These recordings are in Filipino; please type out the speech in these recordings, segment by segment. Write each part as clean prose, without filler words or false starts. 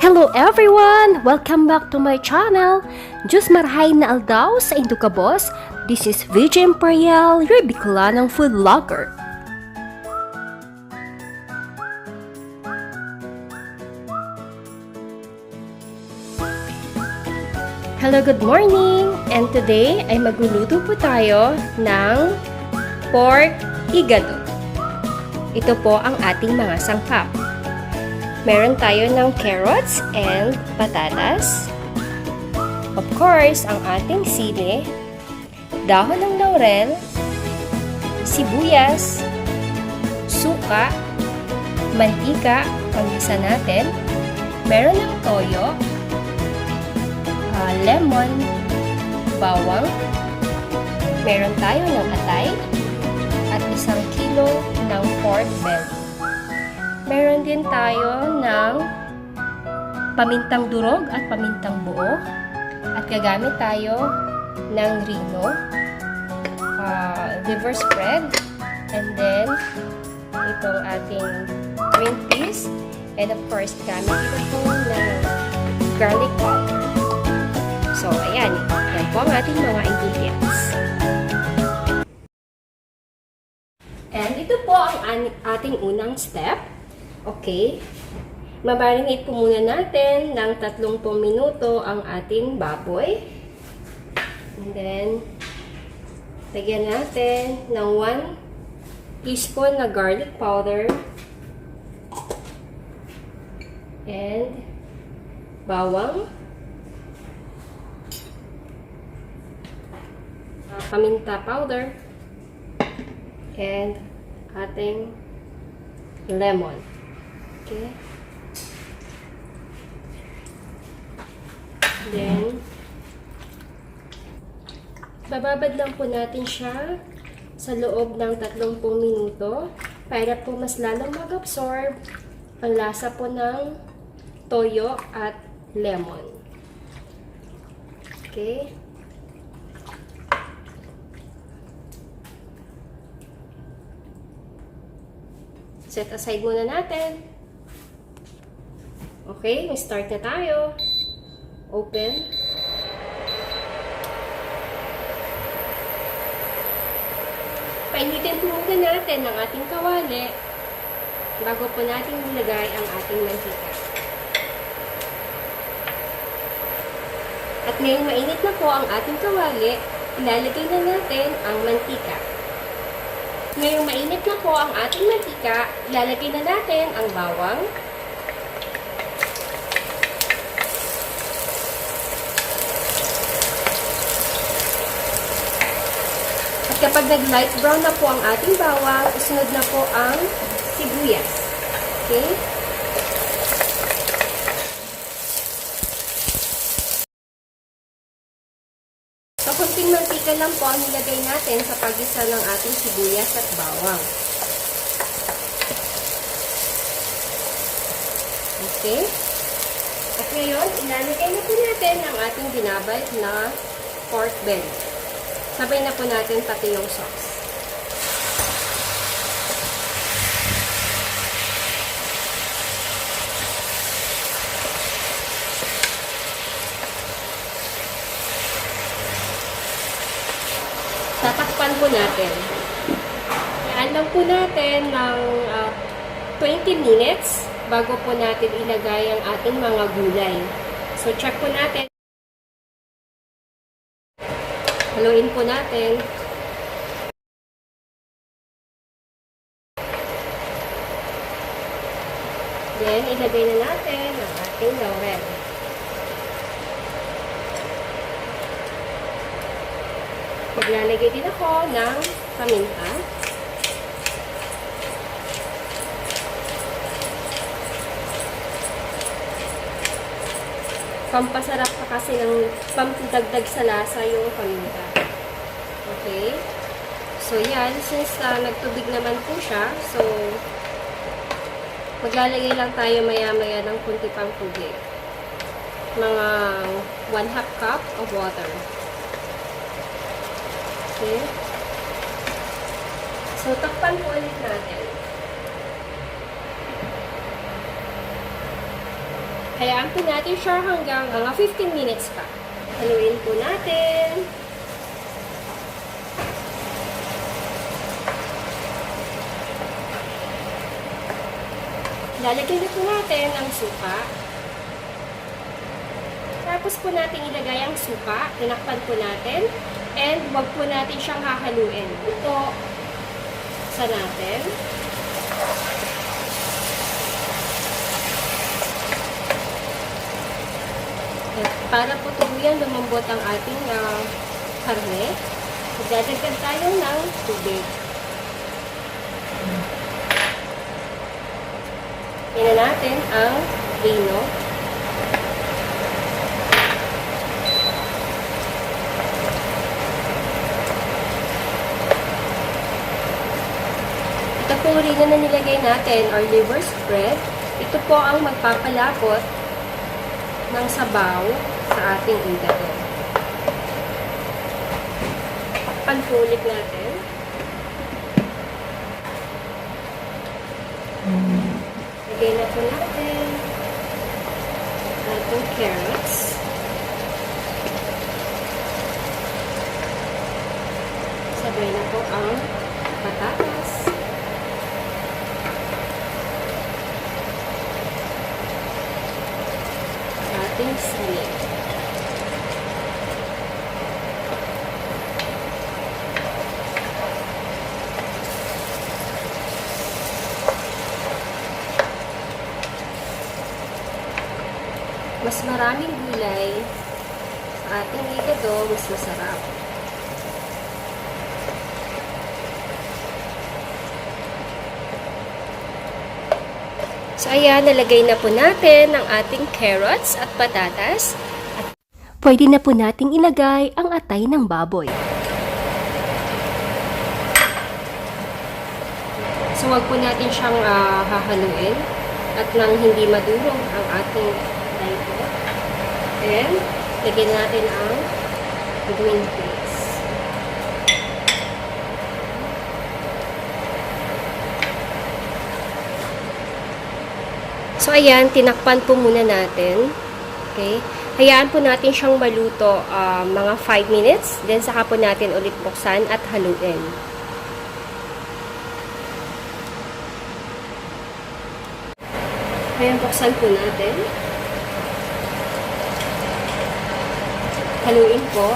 Hello everyone! Welcome back to my channel! Diyos marahay na aldaw sa Indo ka boss. This is VJ Imperial, your Bicolanang food vlogger. Hello, good morning! And today ay magluluto po tayo ng pork igado. Ito po ang ating mga sangkap. Meron tayo ng carrots and patatas. Of course, ang ating sili, dahon ng laurel, sibuyas, suka, mantika, panggisa natin, meron ng toyo, lemon, bawang, meron tayo ng atay, at 1 kilo ng pork belly. Meron din tayo ng pamintang durog at pamintang buo. At gagamit tayo ng rino, liver spread, and then itong ating green peas, and of course, gamit ito po ng garlic powder. So, ayan. Yan po ang ating mga ingredients. And ito po ang ating unang step. Okay, mabarinate po muna natin ng 30 minuto ang ating baboy. And then, lagyan natin ng 1 teaspoon na garlic powder. And, bawang. Paminta powder. And, ating lemon. Okay. Then, bababad lang po natin siya sa loob ng 30 minuto para po mas lalong mag-absorb ang lasa po ng toyo at lemon. Okay. Set aside muna natin. Okay, start na tayo. Open. Painitin po muna natin ang ating kawali bago po natin ilagay ang ating mantika. At ngayong mainit na po ang ating kawali, ilalagay na natin ang mantika. Ngayong mainit na po ang ating mantika, ilalagay na natin ang bawang, kapag nag-light brown na po ang ating bawang, isunod na po ang sibuyas. Okay? So, kunting mantika lang po ang nilagay natin sa pag-isa ng ating sibuyas at bawang. Okay? At ngayon, ilalagay na po natin ang ating binabad na pork belly. Sabay na po natin pati yung sauce. Tatakpan po natin. Yan lang po natin ng 20 minutes bago po natin ilagay ang ating mga gulay. So, check po natin. Haluin po natin. Then, ilagay na natin ang ating laurel. Maglalagay din ako ng paminta. Pampasarap pa kasi ng pampadagdag sa lasa yung paminta. Okay? So, yan. Since nagtubig naman po siya, so, maglalagay lang tayo maya-maya ng kunti pang tubig. Mga 1/2 cup of water. Okay? So, takpan po ulit natin. Hayaan po natin siya hanggang mga 15 minutes pa. Haluin po natin. Lalagyan na po natin ang suka. Tapos po natin ilagay ang suka. Tinakpan po natin. And wag po natin siyang hahaluin. Ito sa natin. At para po tuluyang lumambot ang ating karne, magdadagdag tayo ng tubig. Tingnan natin ang rino. Ito po rino na nilagay natin or liver spread. Ito po ang magpapalapot ng sabaw sa ating igado. Takpan po ulit natin. Lagay na po natin ating carrots. Sabay na po ang patatas. Ating sili. Mas maraming gulay sa ating igado, mas masarap. So ayan, nalagay na po natin ang ating carrots at patatas. At pwede na po nating ilagay ang atay ng baboy. So wag po natin siyang hahaluin at nang hindi madurog ang ating atay po. And lagyan natin ang green peas. So, ayan, tinakpan po muna natin. Okay? Hayaan po natin siyang maluto mga 5 minutes. Then, saka po natin ulit buksan at haluin. Ayan, buksan po natin. Haluin po.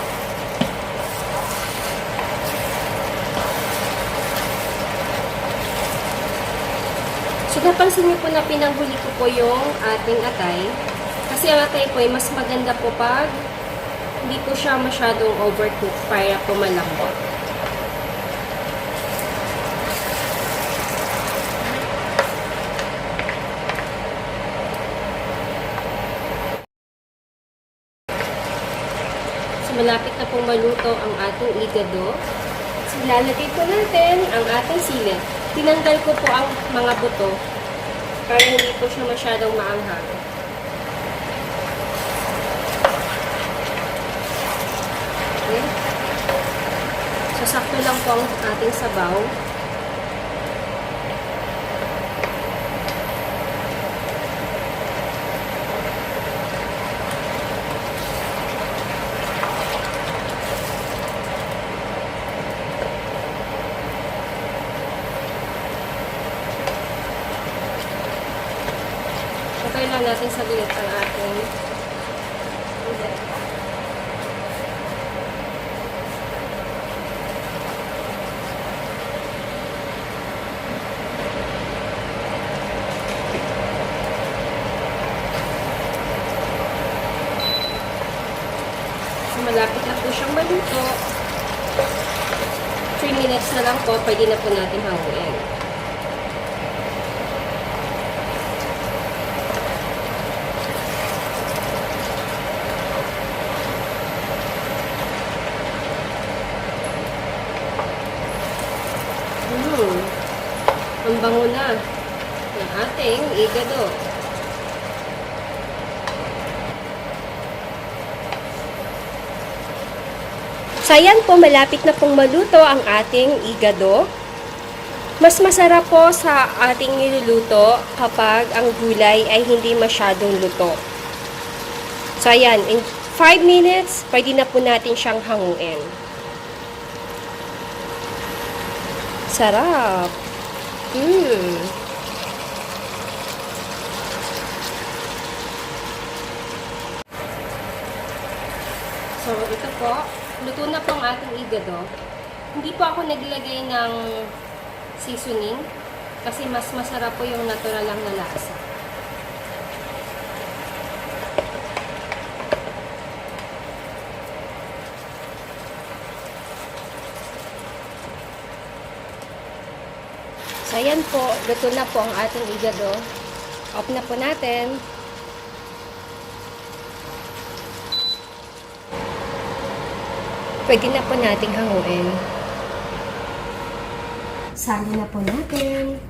So, napansin niyo po na pinanghuli ko po yung ating atay. Kasi ang atay po ay mas maganda po pag hindi po siya masyadong overcooked para po malambot. So, malapit na pong maluto ang ating igado. So, lalagay po natin ang ating sili. Tinanggal ko po ang mga buto para hindi po siya masyadong maanghang. Okay. So, sakto lang po ang ating sabaw. Okay lang natin saglit ang ating so, malapit na po siyang maluto. 3 minutes na lang po, pwede na po natin hanguin. Ang bango na ng ating igado. So, ayan po, malapit na pong maluto ang ating igado. Mas masarap po sa ating niluluto kapag ang gulay ay hindi masyadong luto. So, ayan. In 5 minutes, pwede na po natin siyang hanguin. Sarap! So, ito po. Luto na po ang ating igado. Hindi po ako naglagay ng seasoning kasi mas masarap po yung natural lang na lasa. So, ayan po. Luto na po ang ating igado. Off na po natin. Pwede na po nating hanguin. Sali na po natin.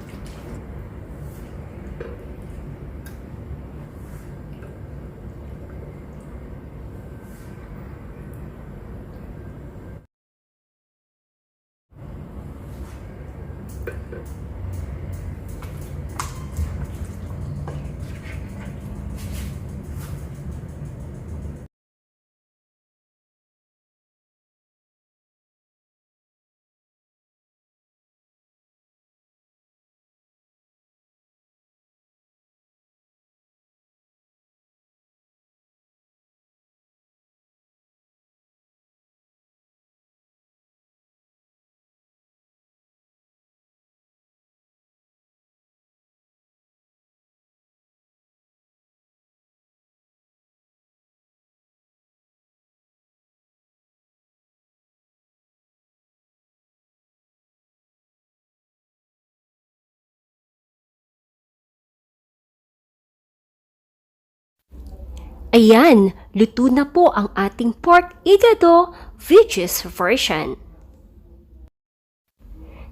Ayan, luto na po ang ating pork igado veggies version.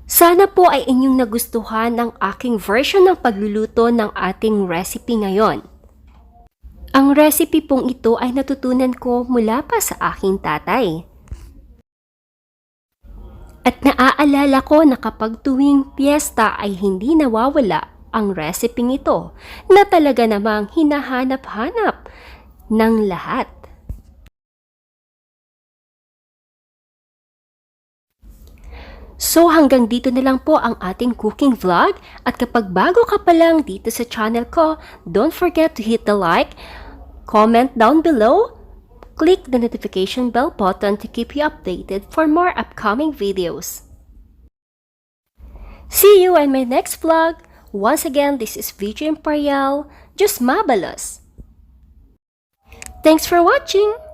Sana po ay inyong nagustuhan ang aking version ng pagluluto ng ating recipe ngayon. Ang recipe pong ito ay natutunan ko mula pa sa aking tatay. At naaalala ko na kapag tuwing piyesta ay hindi nawawala ang recipe ito na talaga namang hinahanap-hanap ng lahat. So hanggang dito na lang po ang ating cooking vlog at kapag bago ka pa lang dito sa channel ko, don't forget to hit the like, comment down below, click the notification bell button to keep you updated for more upcoming videos. See you in my next vlog. Once again, this is VJ Imperial, just mabalos. Thanks for watching!